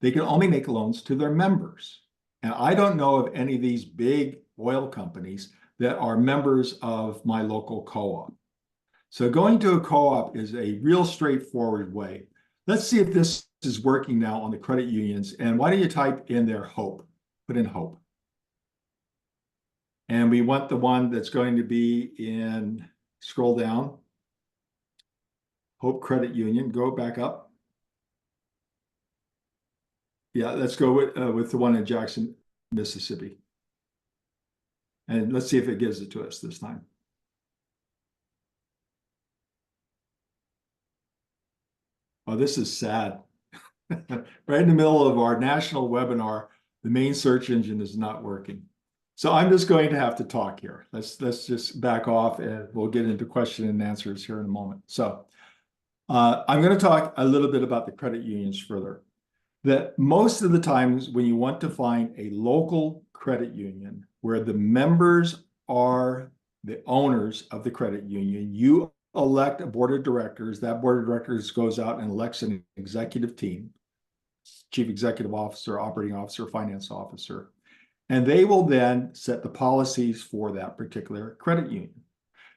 they can only make loans to their members. And I don't know of any of these big oil companies that are members of my local co-op. So going to a co-op is a real straightforward way. Let's see if this is working now on the credit unions. And why don't you type in there hope, put in hope. And we want the one that's going to be in, scroll down, Hope Credit Union, go back up. Yeah, let's go with the one in Jackson, Mississippi. And let's see if it gives it to us this time. Oh, this is sad. Right in the middle of our national webinar, the main search engine is not working. So I'm just going to have to talk here. Let's just back off and we'll get into question and answers here in a moment. So I'm going to talk a little bit about the credit unions further. That most of the times when you want to find a local credit union where the members are the owners of the credit union, you elect a board of directors. That board of directors goes out and elects an executive team, chief executive officer, operating officer, finance officer, and they will then set the policies for that particular credit union.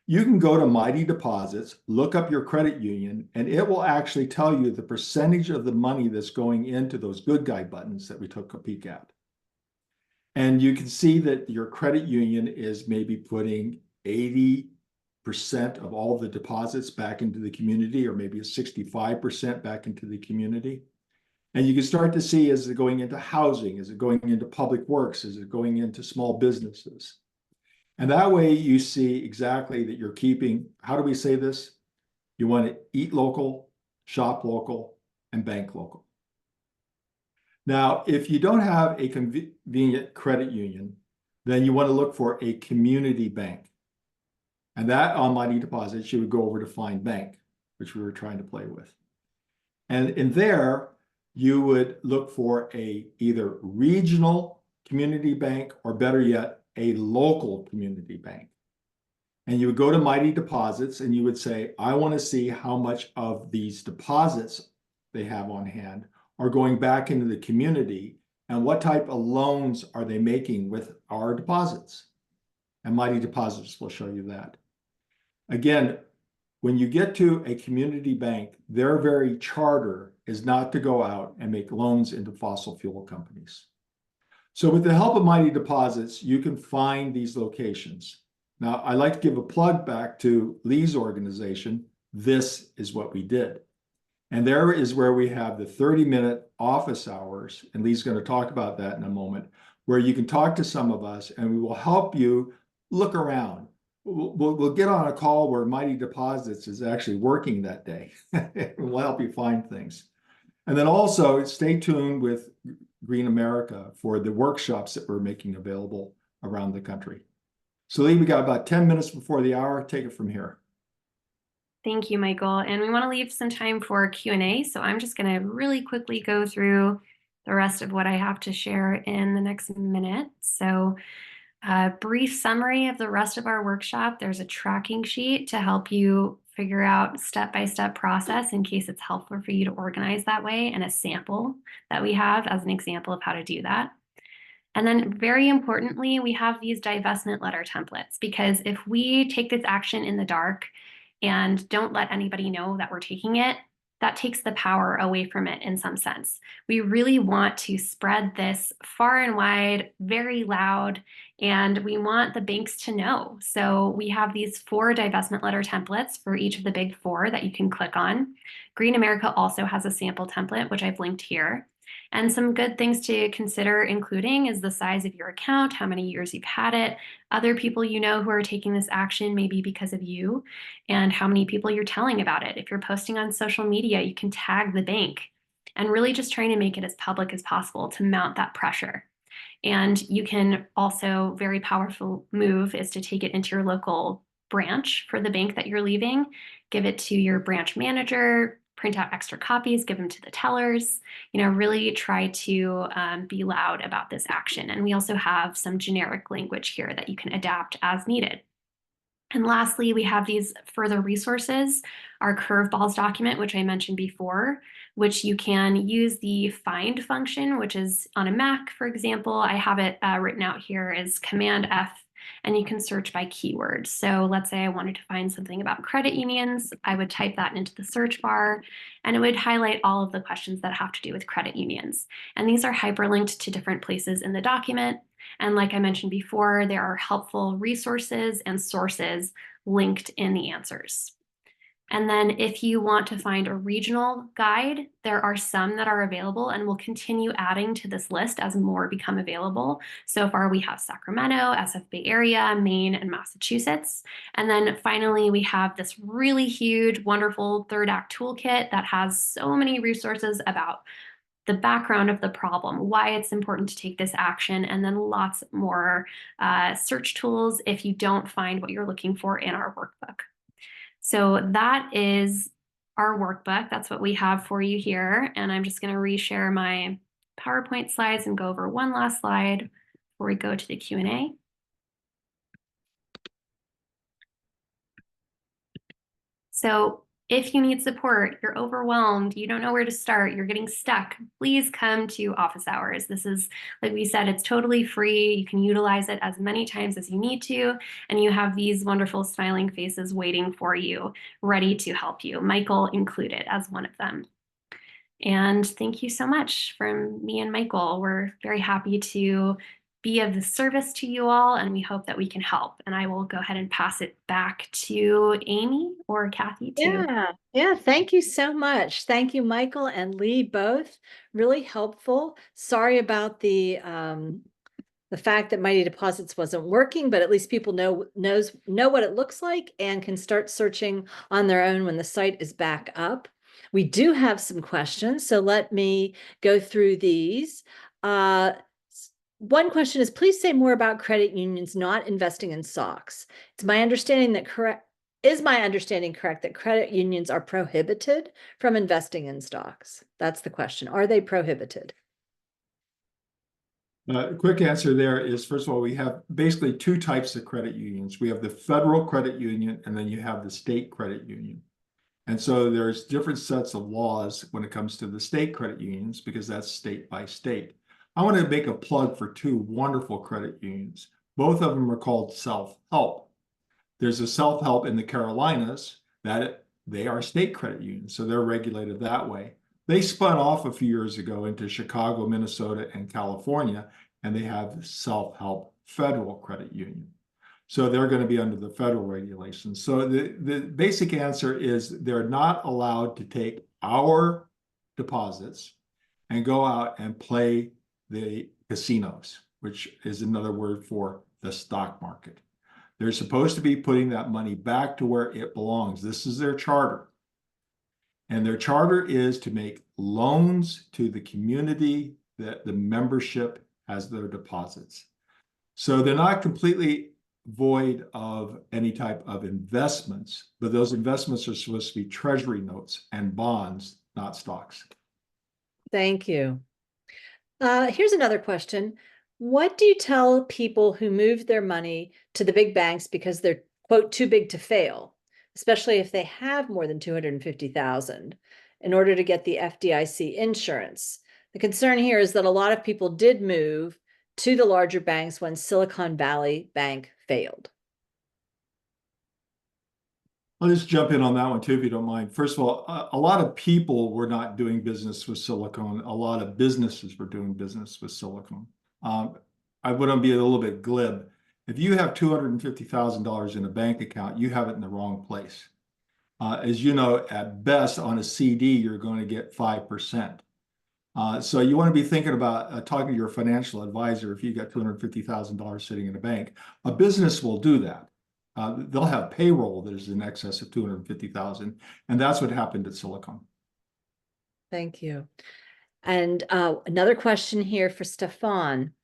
You can go to Mighty Deposits, look up your credit union, and it will actually tell you the percentage of the money that's going into those good guy buttons that we took a peek at. And you can see that your credit union is maybe putting 80% of all the deposits back into the community, or maybe 65% back into the community. And you can start to see, is it going into housing? Is it going into public works? Is it going into small businesses? And that way you see exactly that you're keeping, how do we say this? You want to eat local, shop local, and bank local. Now, if you don't have a convenient credit union, then you want to look for a community bank. And that on Mighty Deposits, you would go over to Find Bank, which we were trying to play with. And in there, you would look for a either regional community bank, or better yet, a local community bank. And you would go to Mighty Deposits and you would say, I want to see how much of these deposits they have on hand are going back into the community, and what type of loans are they making with our deposits. And Mighty Deposits will show you that. Again, when you get to a community bank, their very charter is not to go out and make loans into fossil fuel companies. So with the help of Mighty Deposits, you can find these locations. Now, I like to give a plug back to Leigh's organization. This is what we did. And there is where we have the 30-minute office hours, and Leigh's going to talk about that in a moment, where you can talk to some of us and we will help you look around. We'll get on a call where Mighty Deposits is actually working that day. We'll help you find things. And then also stay tuned with Green America for the workshops that we're making available around the country. So Leigh, we got about 10 minutes before the hour. Take it from here. Thank you, Michael. And we want to leave some time for Q&A. So I'm just going to really quickly go through the rest of what I have to share in the next minute. So a brief summary of the rest of our workshop. There's a tracking sheet to help you figure out step-by-step process in case it's helpful for you to organize that way, and a sample that we have as an example of how to do that. And then very importantly, we have these divestment letter templates, because if we take this action in the dark and don't let anybody know that we're taking it, that takes the power away from it in some sense. We really want to spread this far and wide, very loud, and we want the banks to know. So we have these 4 divestment letter templates for each of the big 4 that you can click on. Green America also has a sample template, which I've linked here. And some good things to consider including is the size of your account, how many years you've had it, other people you know who are taking this action maybe because of you, and how many people you're telling about it. If you're posting on social media, you can tag the bank, and really just trying to make it as public as possible to mount that pressure. And you can also, very powerful move is to take it into your local branch for the bank that you're leaving, give it to your branch manager, print out extra copies, give them to the tellers, really try to be loud about this action. And we also have some generic language here that you can adapt as needed. And lastly, we have these further resources, our curveballs document, which I mentioned before, which you can use the find function, which is on a Mac, for example. I have it written out here as Command F, and you can search by keywords. So let's say I wanted to find something about credit unions. I would type that into the search bar, and it would highlight all of the questions that have to do with credit unions. And these are hyperlinked to different places in the document. And like I mentioned before, there are helpful resources and sources linked in the answers. And then if you want to find a regional guide, there are some that are available, and we'll continue adding to this list as more become available. So far we have Sacramento, SF Bay Area, Maine, and Massachusetts. And then finally, we have this really huge, wonderful third act toolkit that has so many resources about the background of the problem, why it's important to take this action, and then lots more search tools if you don't find what you're looking for in our workbook. So that is our workbook. That's what we have for you here. And I'm just going to reshare my PowerPoint slides and go over one last slide before we go to the Q&A. So if you need support, you're overwhelmed, you don't know where to start, you're getting stuck, please come to office hours. This is, like we said, it's totally free. You can utilize it as many times as you need to, and you have these wonderful smiling faces waiting for you, ready to help you, Michael included as one of them. And thank you so much from me and Michael. We're very happy to be of the service to you all, and we hope that we can help. And I will go ahead and pass it back to Amy or Kathy too. Yeah, thank you so much. Thank you, Michael and Leigh, both really helpful. Sorry about the fact that Mighty Deposits wasn't working, but at least people know what it looks like and can start searching on their own when the site is back up. We do have some questions, so let me go through these. One question is, please say more about credit unions not investing in stocks. Is my understanding correct that credit unions are prohibited from investing in stocks? That's the question. Are they prohibited? Quick answer there is, first of all, we have basically two types of credit unions. We have the federal credit union, and then you have the state credit union. And so there's different sets of laws when it comes to the state credit unions, because that's state by state. I want to make a plug for two wonderful credit unions. Both of them are called self-help. There's a self-help in the Carolinas that they are state credit unions, so they're regulated that way. They spun off a few years ago into Chicago, Minnesota, and California, and they have self-help federal credit union. So they're going to be under the federal regulations. So the basic answer is they're not allowed to take our deposits and go out and play the casinos, which is another word for the stock market. They're supposed to be putting that money back to where it belongs. This is their charter. And their charter is to make loans to the community that the membership has their deposits. So they're not completely void of any type of investments, but those investments are supposed to be treasury notes and bonds, not stocks. Thank you. Here's another question. What do you tell people who move their money to the big banks because they're, quote, too big to fail, especially if they have more than 250,000 in order to get the FDIC insurance? The concern here is that a lot of people did move to the larger banks when Silicon Valley Bank failed. I'll just jump in on that one too, if you don't mind. First of all, a lot of people were not doing business with Silicon. A lot of businesses were doing business with Silicon. I wouldn't be a little bit glib. If you have $250,000 in a bank account, you have it in the wrong place. As you know, at best on a CD, you're going to get 5%. So you want to be thinking about talking to your financial advisor if you got $250,000 sitting in a bank. A business will do that. They'll have payroll that is in excess of $250,000, and that's what happened at Silicon. Thank you. And another question here for Stephone.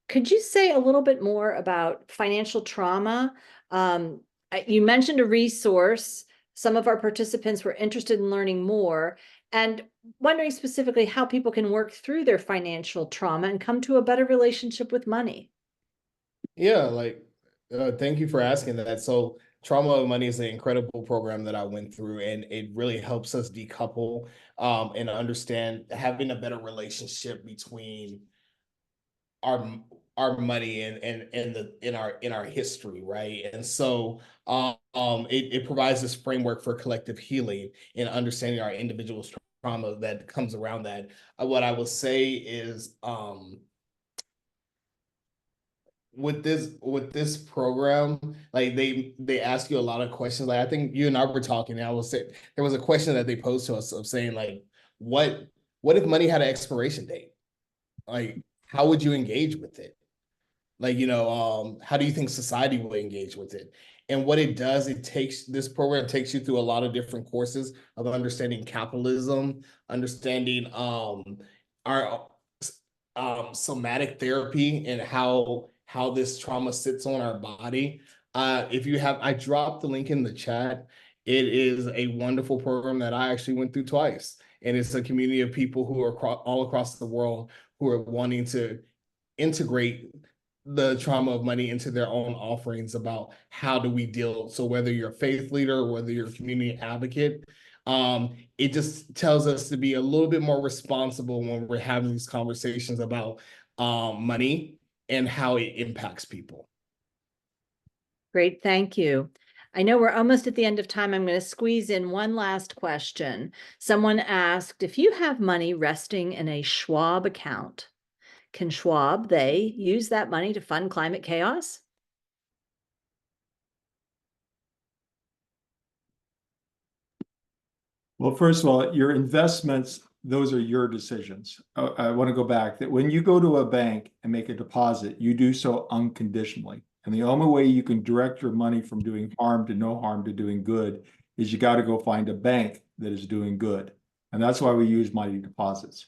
Could you say a little bit more about financial trauma? You mentioned a resource some of our participants were interested in learning more and wondering specifically how people can work through their financial trauma and come to a better relationship with money. Yeah, thank you for asking that. So Trauma of Money is an incredible program that I went through, and it really helps us decouple and understand having a better relationship between our our money and in our history, right? And so it provides this framework for collective healing and understanding our individual trauma that comes around that. What I will say is with this program, like they ask you a lot of questions. Like I think you and I were talking, and I will say there was a question that they posed to us of saying like, what if money had an expiration date? Like, how would you engage with it? Like, how do you think society will engage with it? And what it does, this program takes you through a lot of different courses of understanding capitalism, understanding our somatic therapy and how this trauma sits on our body. I dropped the link in the chat. It is a wonderful program that I actually went through twice. And it's a community of people who are all across the world who are wanting to integrate the trauma of money into their own offerings about how do we deal. So whether you're a faith leader or whether you're a community advocate, it just tells us to be a little bit more responsible when we're having these conversations about money and how it impacts people. Great, thank you. I know we're almost at the end of time. I'm going to squeeze in one last question. Someone asked, if you have money resting in a Schwab account, can Schwab, they use that money to fund climate chaos? Well, first of all, your investments, those are your decisions. I want to go back that when you go to a bank and make a deposit, you do so unconditionally. And the only way you can direct your money from doing harm to no harm to doing good is you got to go find a bank that is doing good. And that's why we use money deposits.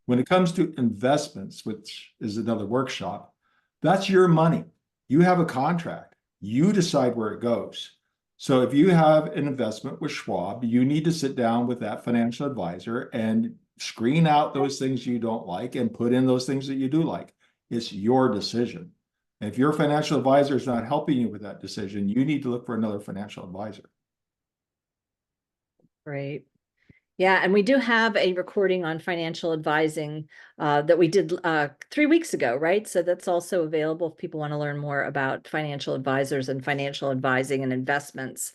When it comes to investments, which is another workshop, that's your money. You have a contract. You decide where it goes. So if you have an investment with Schwab, you need to sit down with that financial advisor and screen out those things you don't like and put in those things that you do like. It's your decision. If your financial advisor is not helping you with that decision, you need to look for another financial advisor. Great. Yeah, and we do have a recording on financial advising that we did 3 weeks ago, right? So that's also available if people want to learn more about financial advisors and financial advising and investments.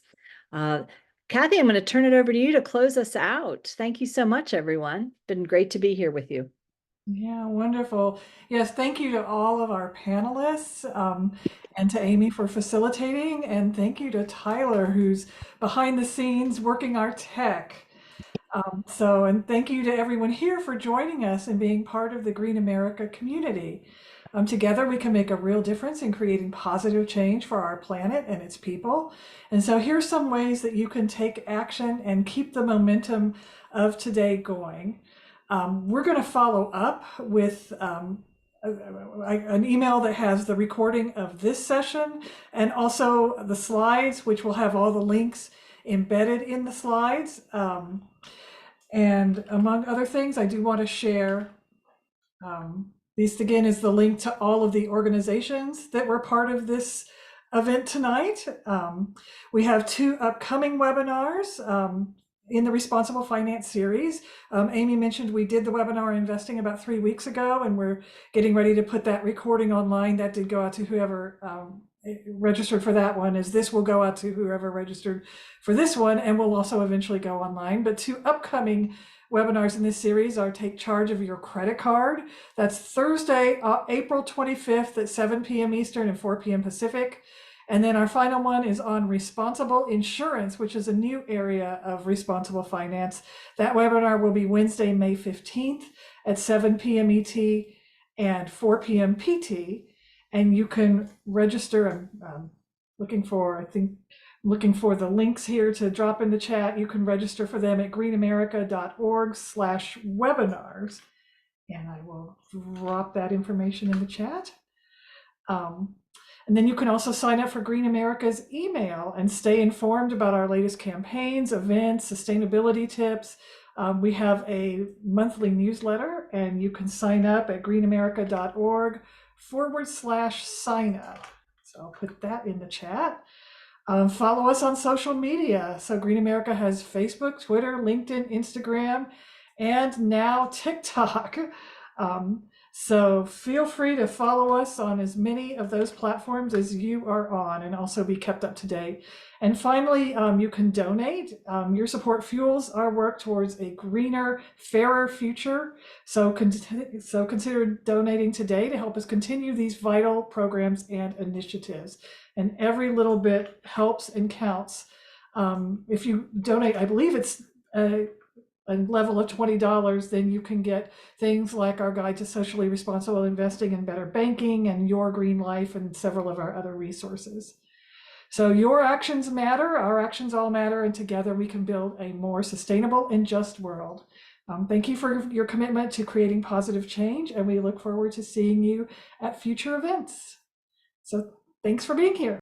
Kathy, I'm going to turn it over to you to close us out. Thank you so much, everyone. Been great to be here with you. Yeah, wonderful. Yes, thank you to all of our panelists and to Amy for facilitating. And thank you to Tyler, who's behind the scenes working our tech. And thank you to everyone here for joining us and being part of the Green America community. Together, we can make a real difference in creating positive change for our planet and its people. And so here's some ways that you can take action and keep the momentum of today going. We're going to follow up with an email that has the recording of this session and also the slides, which will have all the links embedded in the slides. And among other things, I do want to share, this again is the link to all of the organizations that were part of this event tonight. We have 2 upcoming webinars in the Responsible Finance series. Amy mentioned we did the webinar investing about 3 weeks ago, and we're getting ready to put that recording online. That did go out to whoever registered for that one, as this will go out to whoever registered for this one, and will also eventually go online. But 2 upcoming webinars in this series are Take Charge of Your Credit Card. That's Thursday, April 25th at 7 p.m. Eastern and 4 p.m. Pacific. And then our final one is on responsible insurance, which is a new area of responsible finance. That webinar will be Wednesday, May 15th at 7 p.m. ET and 4 p.m. PT. And you can register. I'm looking for the links here to drop in the chat. You can register for them at greenamerica.org/webinars. And I will drop that information in the chat. And then you can also sign up for Green America's email and stay informed about our latest campaigns, events, sustainability tips. We have a monthly newsletter, and you can sign up at greenamerica.org/sign up. So I'll put that in the chat. Follow us on social media. So Green America has Facebook, Twitter, LinkedIn, Instagram, and now TikTok. So feel free to follow us on as many of those platforms as you are on, and also be kept up to date. And finally, you can donate. Your support fuels our work towards a greener, fairer future. So consider donating today to help us continue these vital programs and initiatives. And every little bit helps and counts. If you donate, I believe it's a level of $20, then you can get things like our guide to socially responsible investing and better banking, and Your Green Life, and several of our other resources. So your actions matter, our actions all matter, and together we can build a more sustainable and just world. Thank you for your commitment to creating positive change, and we look forward to seeing you at future events. So thanks for being here.